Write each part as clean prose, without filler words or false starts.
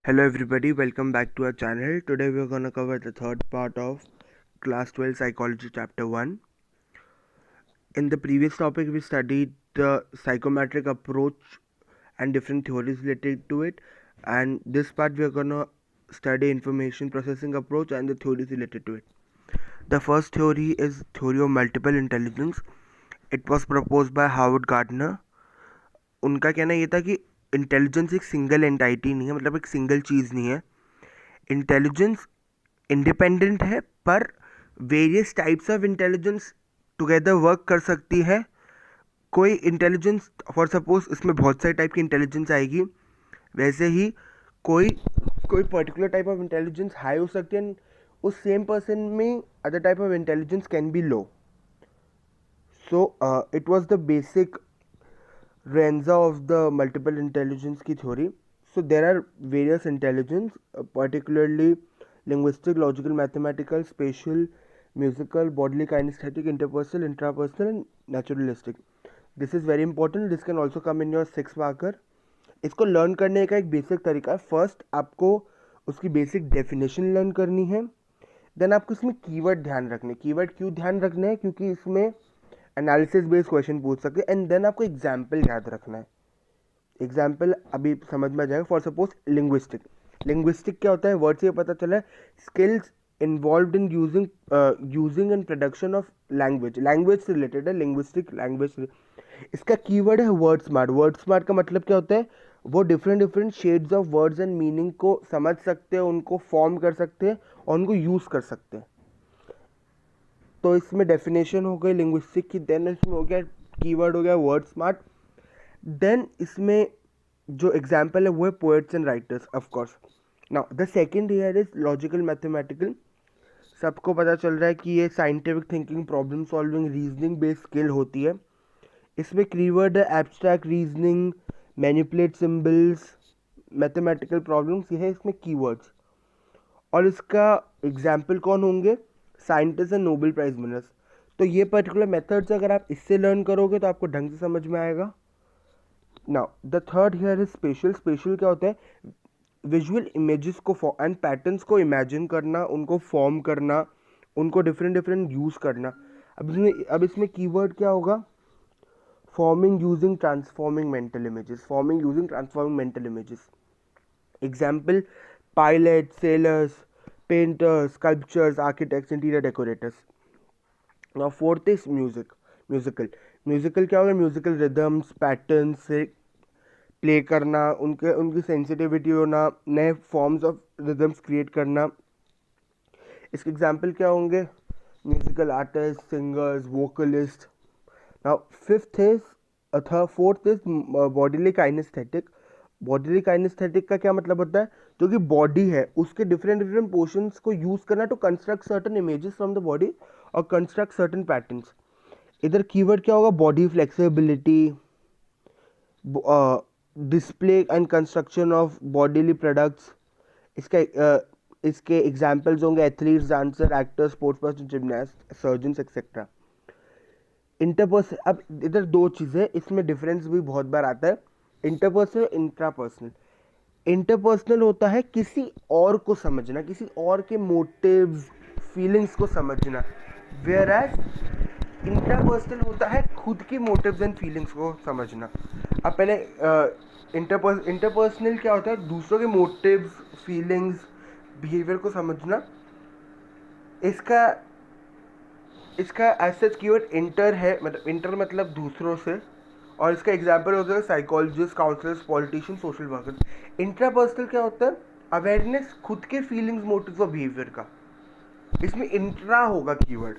Hello everybody, welcome back to our channel. Today we are going to cover the third part of class 12 psychology chapter 1. In the previous topic we studied the psychometric approach and different theories related to it, and this part we are going to study information processing approach and the theories related to it. The first theory is theory of multiple intelligence. It was proposed by Howard Gardner. उनका कहना ये था कि intelligence एक single entity नहीं है, मतलब एक सिंगल चीज़ नहीं है. इंटेलिजेंस इंडिपेंडेंट है, पर various types of intelligence together work कर सकती है. कोई इंटेलिजेंस फॉर सपोज इसमें बहुत सारे टाइप की इंटेलिजेंस आएगी, वैसे ही कोई कोई particular type of intelligence high हो सकती है, उस सेम पर्सन में other type of intelligence can be low. So it was the basic range of the multiple intelligence की theory. So there are various intelligence, particularly linguistic, logical, mathematical, spatial, musical, bodily, kinesthetic, interpersonal, intrapersonal, and naturalistic. This is very important. This can also come in your 6 marker. इसको learn करने का एक basic तरीका है. First आपको उसकी basic definition learn करनी है. देन आपको इसमें कीवर्ड ध्यान रखने. कीवर्ड क्यों ध्यान रखना है? क्योंकि इसमें एनालिसिस बेस्ड क्वेश्चन पूछ सकते हैं. एंड देन आपको एग्जाम्पल याद रखना है. एग्जाम्पल अभी समझ में आ जाएगा. For suppose linguistic. लिंग्विस्टिक क्या होता है? वर्ड से पता चला है skills involve in using and production of language. Language से रिलेटेड है लिंग्विस्टिक. लैंग्वेज इसका कीवर्ड है वर्ड स्मार्ट. वर्ड स्मार्ट का मतलब क्या होता है? वो different shades of words and meaning को समझ सकते हैं, उनको फॉर्म कर सकते हैं और उनको यूज़ कर सकते हैं. तो इसमें डेफिनेशन हो गई लिंग्विस्टिक की. देन इसमें हो गया कीवर्ड, हो गया वर्ड स्मार्ट. देन इसमें जो एग्जाम्पल है वो है poets and writers of course. Now the second here is logical mathematical. सबको पता चल रहा है कि ये scientific thinking, problem solving, reasoning based skill होती है. इसमें कीवर्ड है abstract reasoning, manipulate symbols, mathematical problems. ये है इसमें कीवर्ड्स. और इसका एग्जाम्पल कौन होंगे? Scientist and Nobel prize winners. तो ये पर्टिकुलर मेथड्स अगर आप इससे लर्न करोगे तो आपको ढंग से समझ में आएगा. Now the third here is special. Special क्या होता है? विजुअल इमेजेस को एंड पैटर्न्स को इमेजिन करना, उनको फॉर्म करना, उनको डिफरेंट यूज़ करना. अब इसमें कीवर्ड क्या होगा? Forming using transforming mental images. Forming using transforming mental images. Example pilot, sellers, painters, sculptures, architects, interior decorators. Now fourth is musical. Musical क्या होगा? म्यूजिकल रिदम्स, पैटर्न्स से प्ले करना, उनकी सेंसिटिविटी होना, नए फॉर्म्स ऑफ रिदम्स क्रिएट करना. इसके example क्या होंगे? Musical artist, singers, vocalist. Now fourth is bodily kinesthetic. Bodily kinesthetic का क्या मतलब होता है? जो कि बॉडी है उसके डिफरेंट पोर्शंस को यूज करना to construct certain images from the body और कंस्ट्रक्ट सर्टन पैटर्न्स. इधर कीवर्ड क्या होगा? Body flexibility, display and construction of bodily products. इसके एग्जाम्पल्स होंगे athletes, dancer, actors, sports person, gymnast, surgeons etcetera. Interpersonal. अब इधर दो चीज़ें, इसमें डिफरेंस भी बहुत बार आता है. Interpersonal, intrapersonal. इंटरपर्सनल होता है किसी और को समझना, किसी और के मोटिव्स, फीलिंग्स को समझना. वेयर एज इंटरपर्सनल होता है खुद की मोटिव्स एंड फीलिंग्स को समझना. अब पहले इंटरपर्सनल क्या होता है? दूसरों के मोटिव्स, फीलिंग्स, बिहेवियर को समझना. इसका एसेट कीवर्ड इंटर है, मतलब इंटर मतलब दूसरों से. और इसका एग्जाम्पल होता है psychologist, counsellors, politician, social worker. Intrapersonal क्या होता है? अवेयरनेस खुद के फीलिंग्स, मोटिव्स और बिहेवियर का. इसमें इंट्रा होगा कीवर्ड.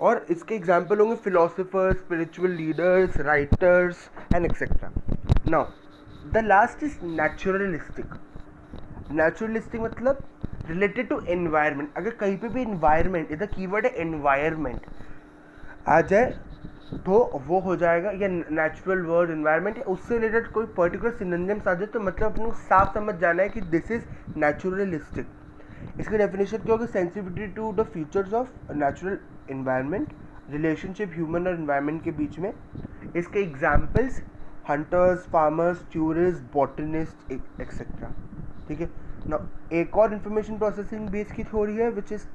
और इसके एग्जाम्पल होंगे philosophers, spiritual leaders, writers and etcetera. Now the last is naturalistic. Naturalistic मतलब रिलेटेड टू एनवायरनमेंट. अगर कहीं पे भी एनवायरनमेंट, इधर कीवर्ड है एनवायरनमेंट, आ जाए तो वो हो जाएगा या नेचुरल वर्ल्ड, एनवायरनमेंट, या उससे रिलेटेड कोई पर्टिकुलर सिनोनिम्स आ जाए तो मतलब अपने को साफ समझ जाना है कि दिस इज नेचुरलिस्टिक. इसकी डेफिनेशन क्या होगी? Sensitivity to the features of natural environment, relationship human और एनवायरनमेंट के बीच में. इसके examples hunters, farmers, tourist, botanist etcetera. ठीक है ना। एक और इंफॉर्मेशन प्रोसेसिंग बेस की थ्योरी है which is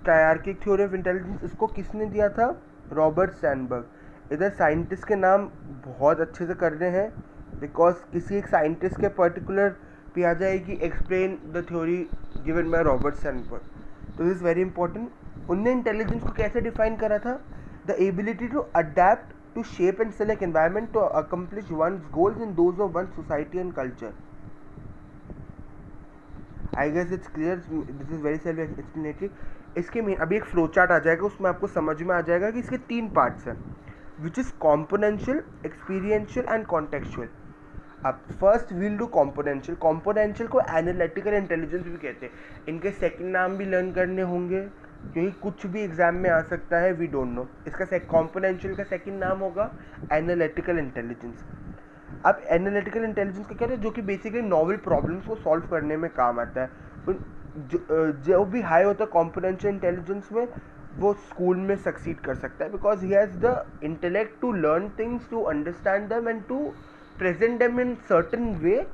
triarchic theory of intelligence. इसको किसने दिया था? Robert Sternberg. इधर साइंटिस्ट के नाम बहुत अच्छे से कर रहे हैं बिकॉज किसी एक साइंटिस्ट के पर्टिकुलर पे आ जाएगी explain the theory given by Robert Sternberg. तो दिस इज वेरी इंपॉर्टेंट। उनने इंटेलिजेंस को कैसे डिफाइन करा था? The ability to adapt to shape and select environment to accomplish one's goals and those of one's society and culture. I guess it's clear. This is very self-explanatory. इसके में अभी एक flow chart आ जाएगा, उसमें आपको समझ में आ जाएगा कि इसके 3 पार्ट्स हैं which is componential, experiential and contextual. अब first we'll do componential. Componential को एनालिटिकल इंटेलिजेंस भी कहते हैं। इनके सेकंड नाम भी लर्न करने होंगे क्योंकि कुछ भी एग्जाम में आ सकता है, वी डोंट नो। इसका कॉम्पोनेंशियल का सेकंड नाम होगा एनालिटिकल इंटेलिजेंस। अब एनालिटिकल इंटेलिजेंस का क्या है? जो कि बेसिकली नॉवल प्रॉब्लम्स को सॉल्व करने में काम आता है। जो भी हाई होता है कॉम्पोनेंशियल इंटेलिजेंस में, वो स्कूल में सक्सीड कर सकता है because he has the intellect to learn things, to understand them and to present them in certain way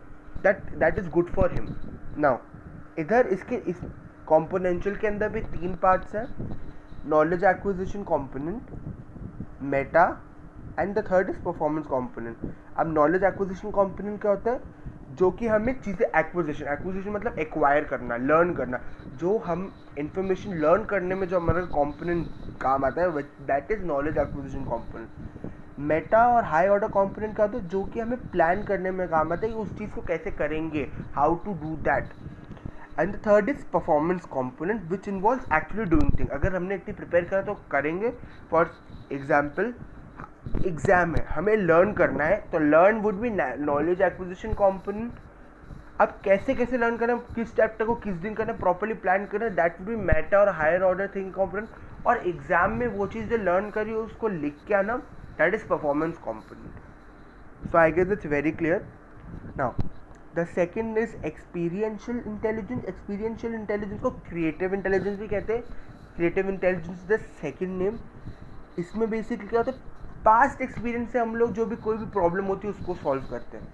that is good for him. Now इधर इसके इस कॉम्पोनेंशियल के अंदर भी 3 पार्ट्स हैं, knowledge acquisition component, Meta and the third is performance component. अब knowledge acquisition component क्या होता है? जो कि हमें चीज़ें एक्विजिशन मतलब एक्वायर करना, लर्न करना। जो हम इंफॉर्मेशन लर्न करने में जो हमारा कॉम्पोनेंट काम आता है that is knowledge acquisition component. Meta और हाई ऑर्डर कॉम्पोनेंट का होता है जो कि हमें प्लान करने में काम आता है कि उस चीज़ को कैसे करेंगे, how to do that. And the third is performance component which involves actually doing thing. अगर हमने इतनी प्रिपेयर करा तो करेंगे। फॉर एग्जाम्पल एग्जाम है, हमें लर्न करना है तो learn would be knowledge acquisition component. अब कैसे कैसे लर्न करना है, किस चैप्टर को किस दिन करना है, प्रॉपर्ली प्लान करना है, दैट वुड बी मेटा और हायर ऑर्डर थिंग कॉम्पोनेंट। और एग्जाम में वो चीज़ जो लर्न करी हो उसको लिख के आना, that is performance component. So I guess it's very clear. Now the second is experiential intelligence. Experiential intelligence को क्रिएटिव इंटेलिजेंस भी कहते हैं। Creative intelligence the second name. इसमें बेसिकली क्या होता है? पास्ट एक्सपीरियंस से हम लोग जो भी कोई भी प्रॉब्लम होती है उसको सॉल्व करते हैं।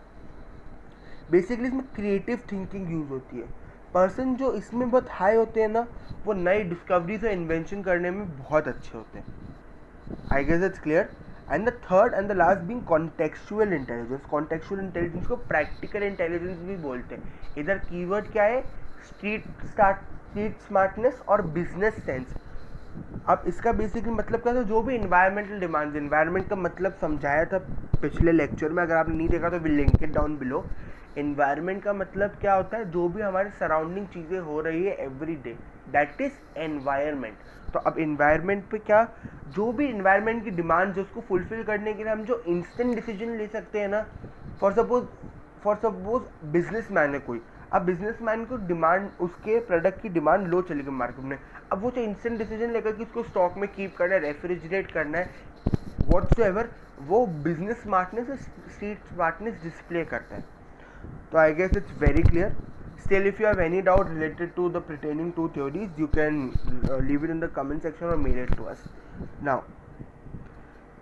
बेसिकली इसमें क्रिएटिव थिंकिंग यूज होती है। पर्सन जो इसमें बहुत हाई होते हैं ना, वो नई डिस्कवरीज और इन्वेंशन करने में बहुत अच्छे होते हैं। I guess it's clear. And the third and the last being contextual intelligence. Contextual intelligence को प्रैक्टिकल इंटेलिजेंस भी बोलते हैं। इधर कीवर्ड क्या है? स्ट्रीट स्मार्टनेस और बिजनेस सेंस। अब इसका बेसिकली मतलब क्या था? जो भी इन्वायरमेंटल डिमांड्स, इन्वायरमेंट का मतलब समझाया था पिछले लेक्चर में, अगर आपने नहीं देखा तो will link it down below. Environment का मतलब क्या होता है? जो भी हमारे सराउंडिंग चीज़ें हो रही है every day, that is environment. तो अब इन्वायरमेंट पे क्या, जो भी इन्वायरमेंट की डिमांड जो उसको फुलफिल करने के लिए हम जो इंस्टेंट डिसीजन ले सकते हैं ना, फॉर सपोज बिजनेसमैन है कोई। अब बिजनेसमैन को डिमांड, उसके प्रोडक्ट की डिमांड लो चलेगी मार्केट में। अब वो चाहे इंस्टेंट डिसीजन लेकर कि उसको स्टॉक में कीप करना है, रेफ्रिजरेट करना है, व्हाटसोएवर, वो business smartness, street smartness display करता है। तो I guess it's very clear. Still, if you have any doubt related to the pertaining two theories, you can leave it in the comment section or mail it to us. Now,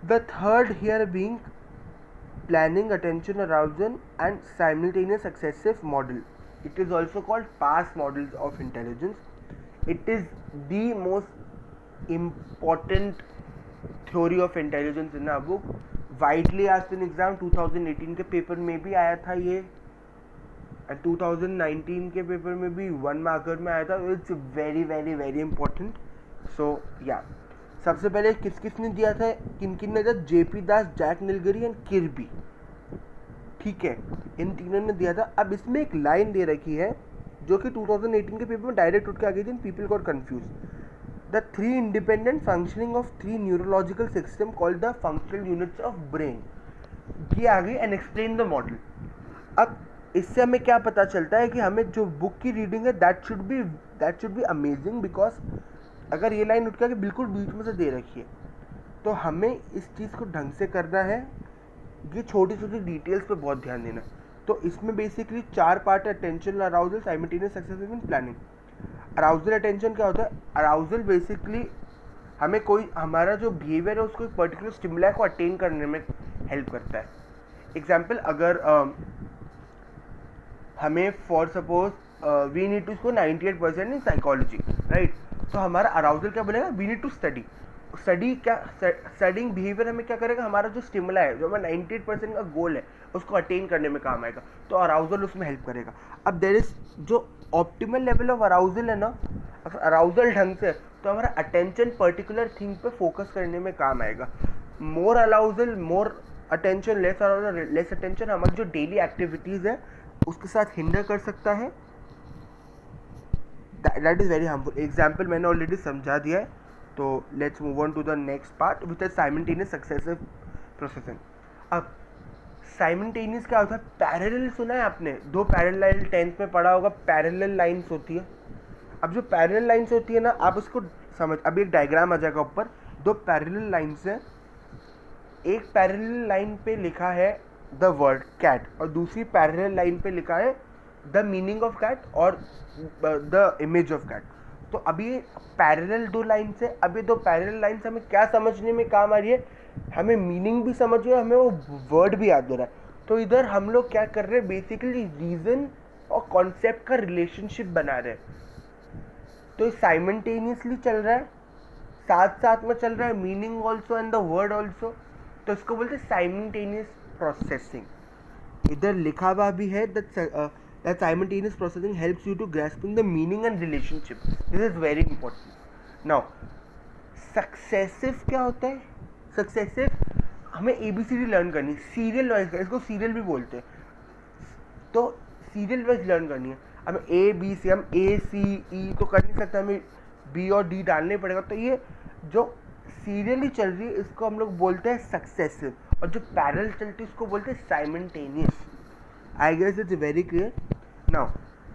the third here being planning, attention, arousal, and simultaneous successive model. It is also called past models of intelligence. It is the most important theory of intelligence in our book. Widely asked in exam 2018 के paper में भी आया था ये, 2019 के paper में भी 1 marker में आया था। It's very very very important. So या सबसे पहले किसने दिया था, किन ने दिया? JP Das, Jack Naglieri and Kirby. ठीक है, इन तीनों ने दिया था। अब इसमें एक लाइन दे रखी है जो कि 2018 के पेपर में डायरेक्ट उठ के आ गई थी, people got confuse. The 3 independent functioning of 3 neurological system called the functional units of brain. ये आ गई एंड एक्सप्लेन द मॉडल। अब इससे हमें क्या पता चलता है कि हमें जो बुक की रीडिंग है that should be amazing, because अगर ये लाइन उठ के बिल्कुल बीच में से दे रखी है तो हमें इस चीज़ को ढंग से करना है। ये छोटी छोटी डिटेल्स पे बहुत ध्यान देना। तो इसमें बेसिकली 4 पार्ट है, attention, arousal, simultaneous successive and planning. Arousal attention क्या होता है? अराउजल बेसिकली हमें कोई, हमारा जो बिहेवियर है उसको एक पर्टिकुलर स्टिमुलाई को अटेन करने में हेल्प करता है। एग्जाम्पल, अगर हमें for suppose we need to score 98% in psychology, right? तो हमारा अराउजल क्या बोलेगा, वी नीड टू स्टडी क्या, स्टडिंग बिहेवियर हमें क्या करेगा, हमारा जो स्टिमुला है, जो हमारा 98% का गोल है उसको अटेन करने में काम आएगा, तो अराउजल उसमें हेल्प करेगा। अब देयर इज जो ऑप्टिमल लेवल ऑफ अराउजल है ना, अगर अराउजल ढंग से, तो हमारा अटेंशन पर्टिकुलर थिंग पे फोकस करने में काम आएगा। More arousal, more attention, less arousal, less attention हमारी जो डेली एक्टिविटीज़ है उसके साथ हिंडर कर सकता है। That is very harmful. Example मैंने ऑलरेडी समझा दिया है, तो let's move on to the next part which is simultaneous successive processing. अब साइमल्टेनियस क्या होता है, पैरेलल सुना है आपने, दो पैरेलल, 10th में पढ़ा होगा, पैरेलल लाइन्स होती है। अब जो पैरेलल लाइन्स होती है ना, आप उसको समझ, अभी एक डायग्राम आ जाएगा ऊपर, दो पैरेलल लाइन्स है, एक पैरेलल लाइन पे लिखा है द वर्ड कैट और दूसरी पैरेलल लाइन पे लिखा है द मीनिंग ऑफ कैट और द इमेज ऑफ कैट। तो अभी पैरेलल दो लाइन्स है, अभी दो पैरेलल लाइन्स हमें क्या समझने में काम आ रही है, हमें मीनिंग भी समझ रही है, हमें वो वर्ड भी याद हो रहा है। तो इधर हम लोग क्या कर रहे हैं, बेसिकली रीजन और कॉन्सेप्ट का रिलेशनशिप बना रहे हैं। तो साइमल्टेनियसली चल रहा है, साथ साथ में चल रहा है, meaning also and the word also, तो इसको बोलते हैं साइमल्टेनियस प्रोसेसिंग। इधर लिखा हुआ भी है that simultaneous processing helps you to grasping the meaning and relationship. This is very important. Now, successive क्या होता है, successive हमें ABCD लर्न करनी है, सीरियल वाइज, इसको सीरियल भी बोलते हैं, तो सीरियल वाइज लर्न करनी है हमें। ABC, हम ACE तो कर नहीं सकते, हमें B और D डालने पड़ेगा। तो ये जो सीरियली चल रही है इसको हम लोग बोलते हैं सक्सेसिव, और जो पैरेलल चलती है उसको बोलते हैं simultaneous. I guess it's very clear. Now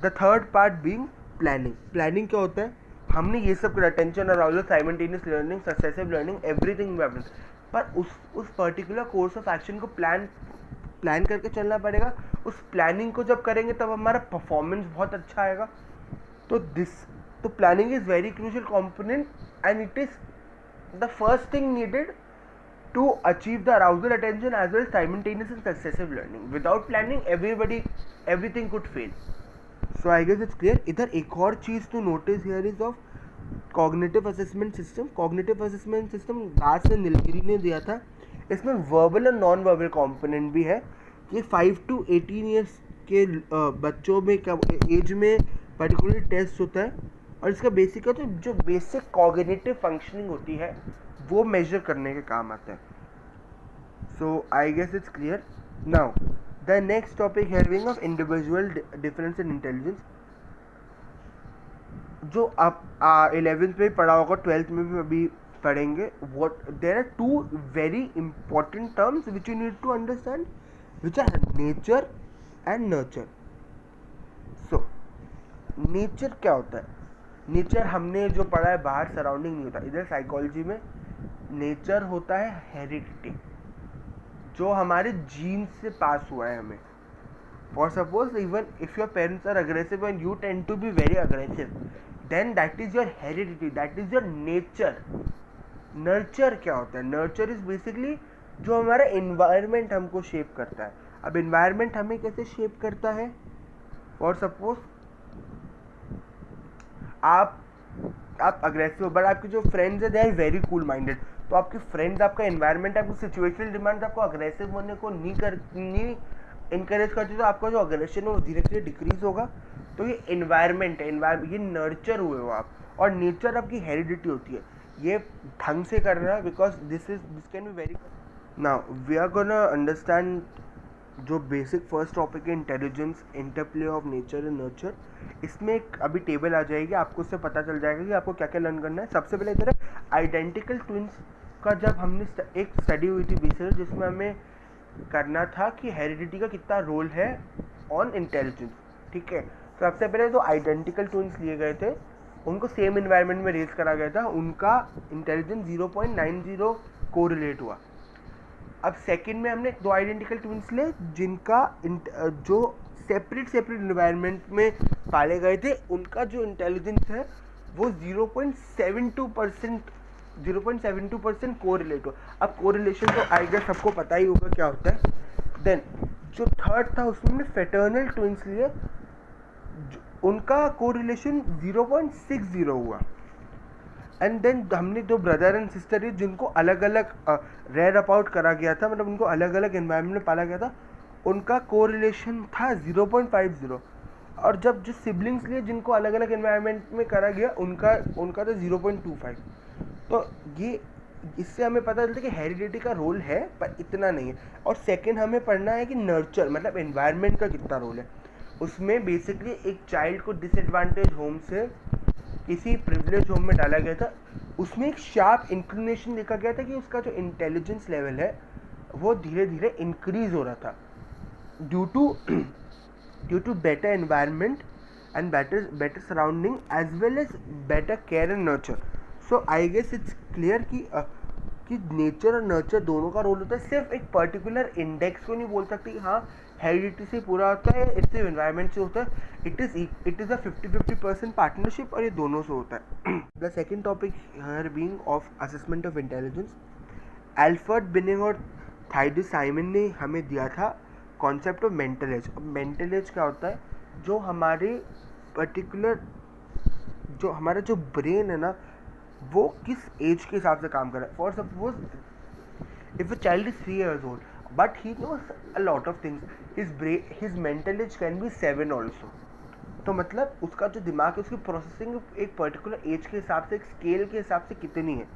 the third part being planning. Planning क्या होता है, हमने ये सब कर, attention, arousal, simultaneous learning, successive learning, everything we have done, पर उस पर्टिकुलर कोर्स ऑफ एक्शन को प्लान करके चलना पड़ेगा। उस प्लानिंग को जब करेंगे तब हमारा परफॉर्मेंस बहुत अच्छा आएगा। तो planning is very crucial component and it is the first thing needed to achieve the arousal, attention as well as simultaneous and successive learning. Without planning everything could fail. So I guess it's clear. इधर एक और चीज़ to notice here is of cognitive assessment system. Cognitive assessment system last में नीलगिरी ने दिया था, इसमें verbal और non verbal component भी है। ये 5 to 18 ईयर्स के बच्चों में एज में पर्टिकुलर टेस्ट होता है, और इसका बेसिक है तो जो बेसिक कॉग्निटिव फंक्शनिंग होती है वो मेजर करने के काम आता है। So I guess it's clear. Now the next topic having of individual difference in intelligence, जो आप 11th में पढ़ा होगा, 12th में भी अभी पढ़ेंगे। What there are two very important terms which you need to understand, which are nature and nurture. So nature क्या होता है, नेचर हमने जो पढ़ा है बाहर सराउंडिंग नहीं होता, इधर साइकोलॉजी में नेचर होता है हेरिडिटी, जो हमारे जीन से पास हुआ है हमें। For suppose even if your parents are aggressive and you tend to be very aggressive, then that is your heredity, that is your nature. Nurture क्या होता है, नर्चर इज बेसिकली जो हमारा इन्वायरमेंट हमको शेप करता है। अब इन्वायरमेंट हमें कैसे शेप करता है, फॉर सपोज आप अग्रेसिव हो, बट आपके जो फ्रेंड्स है they are very cool minded, तो आपके फ्रेंड्स, आपका एनवायरनमेंट, आपकी सिचुएशनल डिमांड्स आपको अग्रेसिव होने को नहीं इनकरेज करती, तो आपका जो अग्रेशन है वो धीरे धीरे डिक्रीज होगा। तो ये एनवायरनमेंट है, ये नर्चर हुए हो आप, और नेचर आपकी हेरिडिटी होती है। ये ढंग से करना है because this can be very. Now we are gonna understand जो बेसिक फर्स्ट टॉपिक है intelligence, interplay of nature and nurture. इसमें एक अभी टेबल आ जाएगी, आपको उससे पता चल जाएगा कि आपको क्या क्या लर्न करना है। सबसे पहले इधर आइडेंटिकल ट्विंस का जब हमने एक स्टडी हुई थी बेसिक, जिसमें हमें करना था कि हेरिडिटी का कितना रोल है ऑन इंटेलिजेंस, ठीक है। तो सबसे पहले तो आइडेंटिकल ट्विंस लिए गए थे, उनको सेम इन्वायरमेंट में रेज करा गया था, उनका इंटेलिजेंस 0.90 कोरिलेट हुआ। अब सेकंड में हमने दो आइडेंटिकल ट्विंस ले जिनका जो सेपरेट इन्वायरमेंट में पाले गए थे, उनका जो इंटेलिजेंस है वो 0.72% कोरिलेट हो। अब कोरिलेशन तो आई गेस सबको पता ही होगा क्या होता है। देन जो थर्ड था उसमें हमने फेटर्नल ट्विंस लिए, उनका कोरिलेशन 0.60 हुआ। एंड देन हमने जो ब्रदर एंड सिस्टर है जिनको अलग अलग रेयर अपाउट करा गया था, मतलब उनको अलग अलग एनवायरनमेंट में पाला गया था, उनका कोरिलेशन था 0.50। और जब जो सिबलिंग्स लिए जिनको अलग अलग एनवायरनमेंट में करा गया उनका था 0.25। तो ये इससे हमें पता चलता है कि हेरिडिटी का रोल है पर इतना नहीं है। और सेकंड हमें पढ़ना है कि नर्चर मतलब एनवायरनमेंट का कितना रोल है। उसमें बेसिकली एक चाइल्ड को डिसएडवांटेज होम से किसी प्रिविलेज होम में डाला गया था, उसमें एक शार्प इंक्लिनेशन देखा गया था कि उसका जो इंटेलिजेंस लेवल है वो धीरे धीरे इंक्रीज हो रहा था due to better environment and better surrounding as well as better care and nurture. So I guess it's clear कि नेचर और नर्चर दोनों का रोल होता है। सिर्फ एक पर्टिकुलर इंडेक्स को नहीं बोल सकते कि हाँ हेरिडिटी से पूरा होता है, इससे एनवायरनमेंट से होता है। इट इज़ अ 50-50% पार्टनरशिप और ये दोनों से होता है। The second topic here being of assessment of intelligence, Alfred binning और थाइडिस साइमन ने हमें दिया था कॉन्सेप्ट ऑफ मेंटल एज। अब मेंटल एज क्या होता है, जो हमारे पर्टिकुलर जो हमारा जो ब्रेन है ना वो किस एज के हिसाब से काम कर रहा है। For suppose if a child is 3 years old but he knows a lot of things, his mental age can be 7 also। तो मतलब उसका जो दिमाग है उसकी प्रोसेसिंग एक पर्टिकुलर एज के हिसाब से, एक स्केल के हिसाब से कितनी है,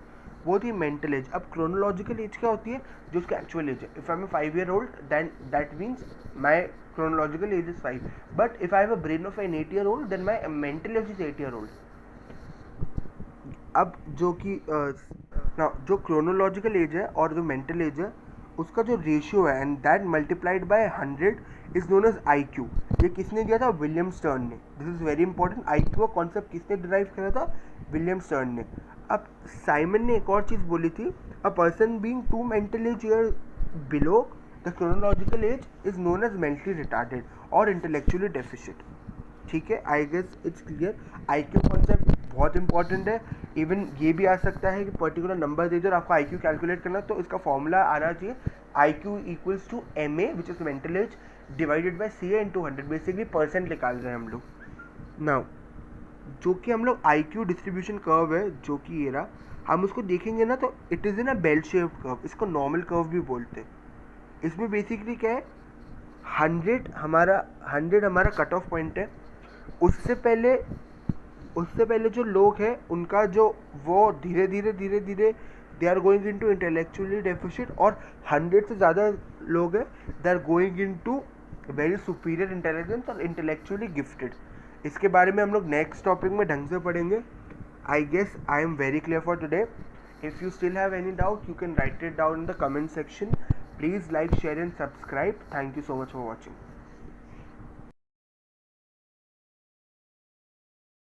वो थी मेंटल एज। अब क्रोनोलॉजिकल एज क्या होती है, जो उसका एक्चुअल एज है। If I am 5 year old then that means my chronological age is 5, but if I have a brain of an 8 year old then my mental age is 8 year old। अब जो कि ना जो chronological age है और जो mental as है उसका जो रेशियो है and that multiplied by 100 is known as IQ। ये किसने दिया था, विलियम स्टर्न ने। This is very important. IQ का कॉन्सेप्ट किसने डिराइव किया था, विलियम स्टर्न ने। अब साइमन ने एक और चीज़ बोली थी, a person being 2 mental age year below the chronological age is known as mentally retarded और इंटेलेक्चुअली डेफिशिएंट। ठीक है, I guess it's clear. IQ concept बहुत इंपॉर्टेंट है। इवन ये भी आ सकता है कि पर्टिकुलर नंबर दे दो और आपको IQ कैलकुलेट करना, तो इसका फॉर्मूला आना चाहिए IQ equals to MA which is mental age divided by CA into 100। Basically percent निकाल रहे हैं हम लोग। नाउ जो कि हम लोग IQ डिस्ट्रीब्यूशन कर्व है जो कि ये रहा, हम उसको देखेंगे ना तो it is in a bell shaped curve. इसको नॉर्मल कर्व भी बोलते हैं। इसमें बेसिकली क्या है, 100 हमारा कट ऑफ पॉइंट है। उससे पहले जो लोग हैं उनका जो वो धीरे धीरे they are going into intellectually deficient, और 100 से ज़्यादा लोग हैं they are going into very superior intelligence और इंटेलेक्चुअली गिफ्टेड। इसके बारे में हम लोग नेक्स्ट टॉपिक में ढंग से पढ़ेंगे। I guess I am very clear for today. If you still have any doubt you can write it down in the comment section. Please like, share and subscribe. Thank you so much for watching.